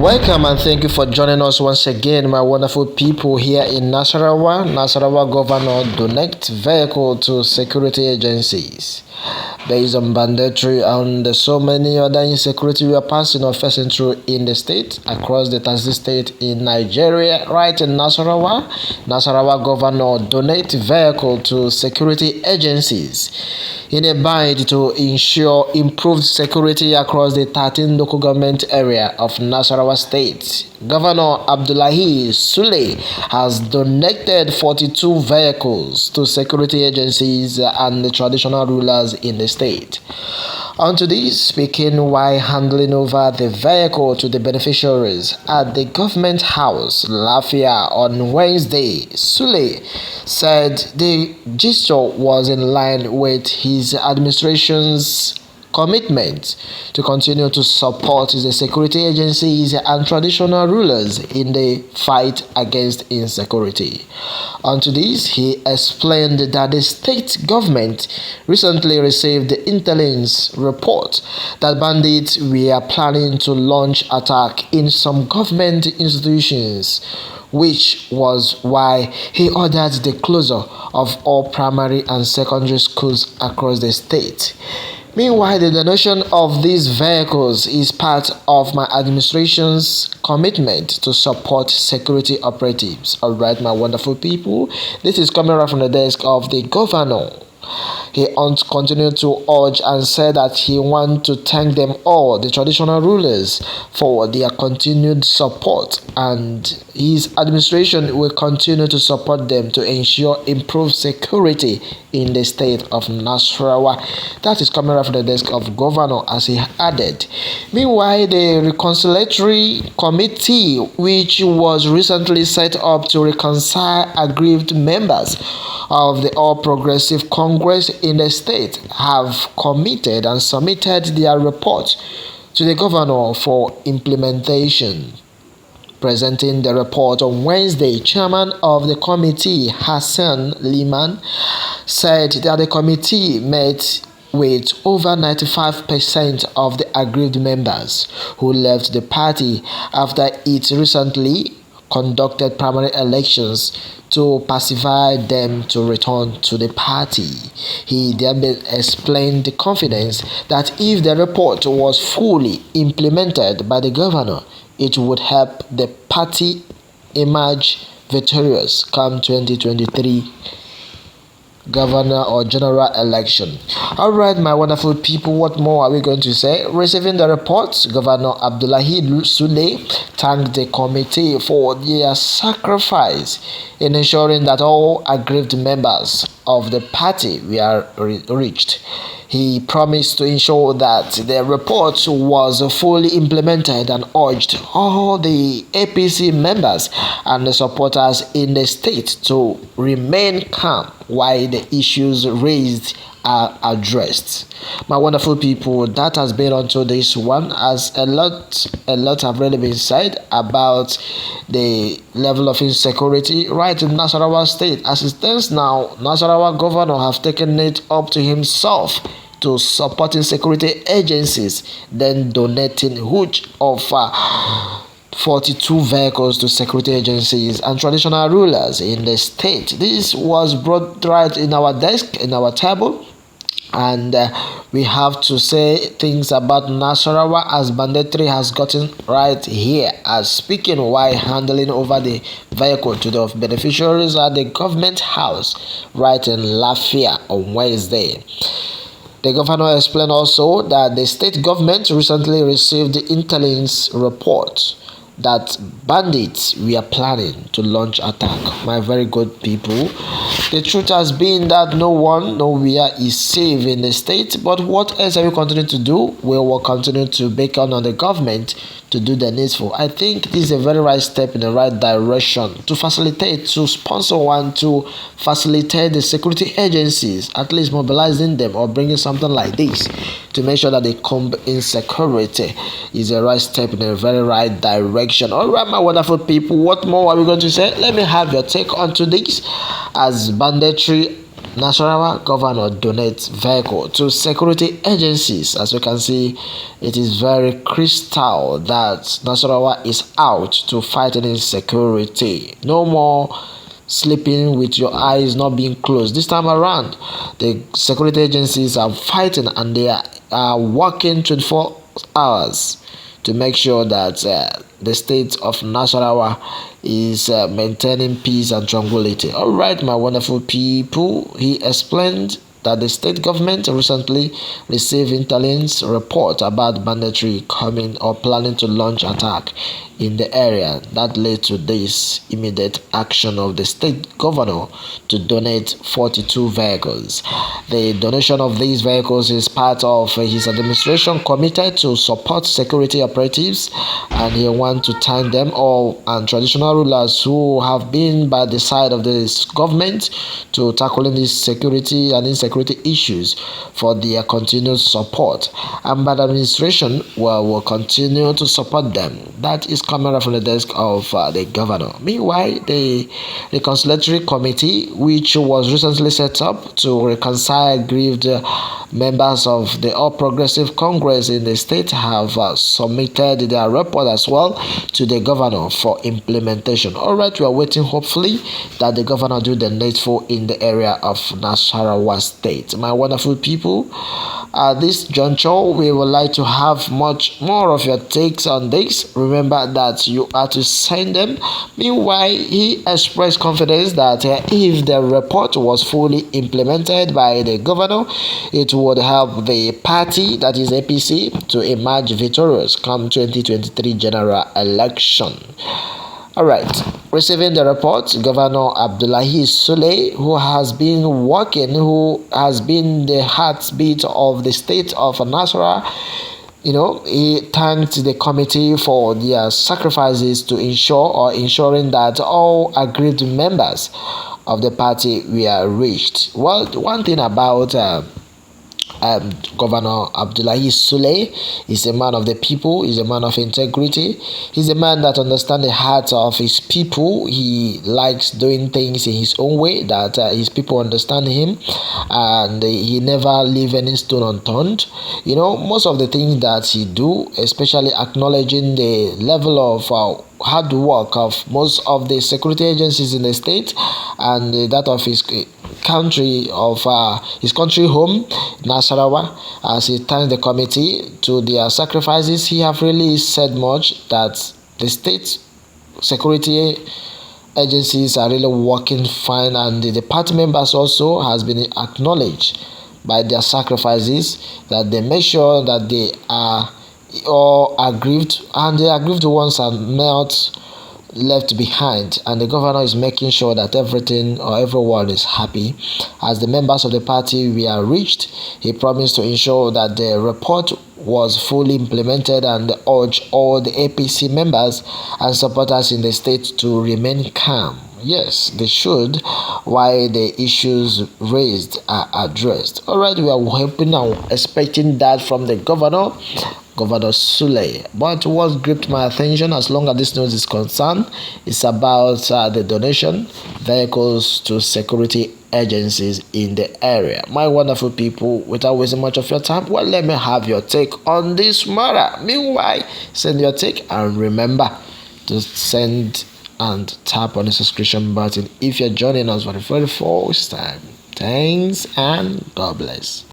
Welcome and thank you for joining us once again, my wonderful people here in NASARAWA. NASARAWA governor donate vehicle to security agencies. Based on banditry and so many other insecurity we are passing or facing through in the state, across the 30 state in Nigeria, right in NASARAWA. NASARAWA governor donate vehicle to security agencies in a bid to ensure improved security across the 13 local government area of NASARAWA state. Governor Abdullahi Sule has donated 42 vehicles to security agencies and the traditional rulers in the state. Onto this, speaking while handing over the vehicle to the beneficiaries at the government house, Lafia, on Wednesday, Sule said the gesture was in line with his administration's commitment to continue to support the security agencies and traditional rulers in the fight against insecurity. Onto this, he explained that the state government recently received the intelligence report that bandits were planning to launch attack in some government institutions, which was why he ordered the closure of all primary and secondary schools across the state. Meanwhile, the donation of these vehicles is part of my administration's commitment to support security operatives. Alright, my wonderful people, this is coming right from the desk of the governor. He continued to urge and said that he wants to thank them all, the traditional rulers, for their continued support, and his administration will continue to support them to ensure improved security in the state of NASARAWA. That is coming right from the desk of governor, as he added. Meanwhile, the reconciliatory committee, which was recently set up to reconcile aggrieved members of the All Progressive Congress in the state, have committed and submitted their report to the governor for implementation. Presenting the report on Wednesday, chairman of the committee, Hassan Liman, said that the committee met with over 95% of the aggrieved members who left the party after it recently conducted primary elections to pacify them to return to the party. He then explained the confidence that if the report was fully implemented by the governor, it would help the party emerge victorious come 2023 governor or general election. Alright, my wonderful people, what more are we going to say? Receiving the report, Governor Abdullahi Sule thanked the committee for their sacrifice in ensuring that all aggrieved members of the party were reached. He promised to ensure that the report was fully implemented and urged all the APC members and the supporters in the state to remain calm while the issues raised are addressed. My wonderful people, that has been onto this one, as a lot have really been said about the level of insecurity right in Nasarawa state. As it stands now, Nasarawa governor have taken it up to himself to supporting security agencies, then donating huge of 42 vehicles to security agencies and traditional rulers in the state. This was brought right in our desk, in our table, and we have to say things about NASARAWA as banditry has gotten right here, as speaking while handing over the vehicle to the beneficiaries at the government house right in Lafia on Wednesday. The governor explained also that the state government recently received the intelligence report that bandits were planning to launch attack. My very good people, the truth has been that no one nowhere is safe in the state, but what else are we continuing to do? We will continue to beckon on the government to do the needful. I think this is a very right step in the right direction to facilitate, to sponsor one, to facilitate the security agencies, at least mobilizing them or bringing something like this to make sure that they combat insecurity is a right step in a very right direction. All right, my wonderful people, what more are we going to say? Let me have your take onto this, as banditry NASARAWA governor donates vehicle to security agencies. As you can see, it is very crystal that NASARAWA is out to fight insecurity. No more sleeping with your eyes not being closed. This time around, the security agencies are fighting and they are working 24 hours to make sure that the state of Nasarawa is maintaining peace and tranquility. All right, my wonderful people, he explained that the state government recently received intelligence report about banditry coming or planning to launch attack in the area. That led to this immediate action of the state governor to donate 42 vehicles. The donation of these vehicles is part of his administration committed to support security operatives, and he wants to thank them all and traditional rulers who have been by the side of this government to tackling these security and insecurity issues for their continued support. And by the administration will continue to support them. That is coming from the desk of the governor. Meanwhile, the reconciliatory committee, which was recently set up to reconcile aggrieved members of the All Progressive Congress in the state, have submitted their report as well to the governor for implementation. All right, we are waiting hopefully that the governor do the needful in the area of Nasarawa State. My wonderful people, at this juncture, we would like to have much more of your takes on this. Remember that you are to send them. Meanwhile, he expressed confidence that if the report was fully implemented by the governor, it would help the party, that is APC, to emerge victorious come 2023 general election. Alright, receiving the report, Governor Abdullahi Sule, who has been the heartbeat of the state of Nasarawa, he thanked the committee for their sacrifices to ensuring that all aggrieved members of the party were reached. Well, one thing about Governor Abdullahi Sule is a man of the people, is a man of integrity, he's a man that understands the heart of his people. He likes doing things in his own way that his people understand him, and he never leave any stone unturned. Most of the things that he do, especially acknowledging the level of hard work of most of the security agencies in the state and that of his country home, Nasarawa, as he thanked the committee to their sacrifices. He have really said much that the state security agencies are really working fine, and the party members also has been acknowledged by their sacrifices, that they make sure that they are all aggrieved, and the aggrieved ones are not left behind, and the governor is making sure that everything or everyone is happy. As the members of the party were reached, he promised to ensure that the report was fully implemented and urged all the APC members and supporters in the state to remain calm. Yes, they should, while the issues raised are addressed. Alright, we are hoping and expecting that from the Governor Sule. But what gripped my attention, as long as this news is concerned, is about the donation vehicles to security agencies in the area. My wonderful people, without wasting much of your time, well, let me have your take on this matter. Meanwhile, send your take, and remember to send and tap on the subscription button if you're joining us for the very first time. Thanks and God bless.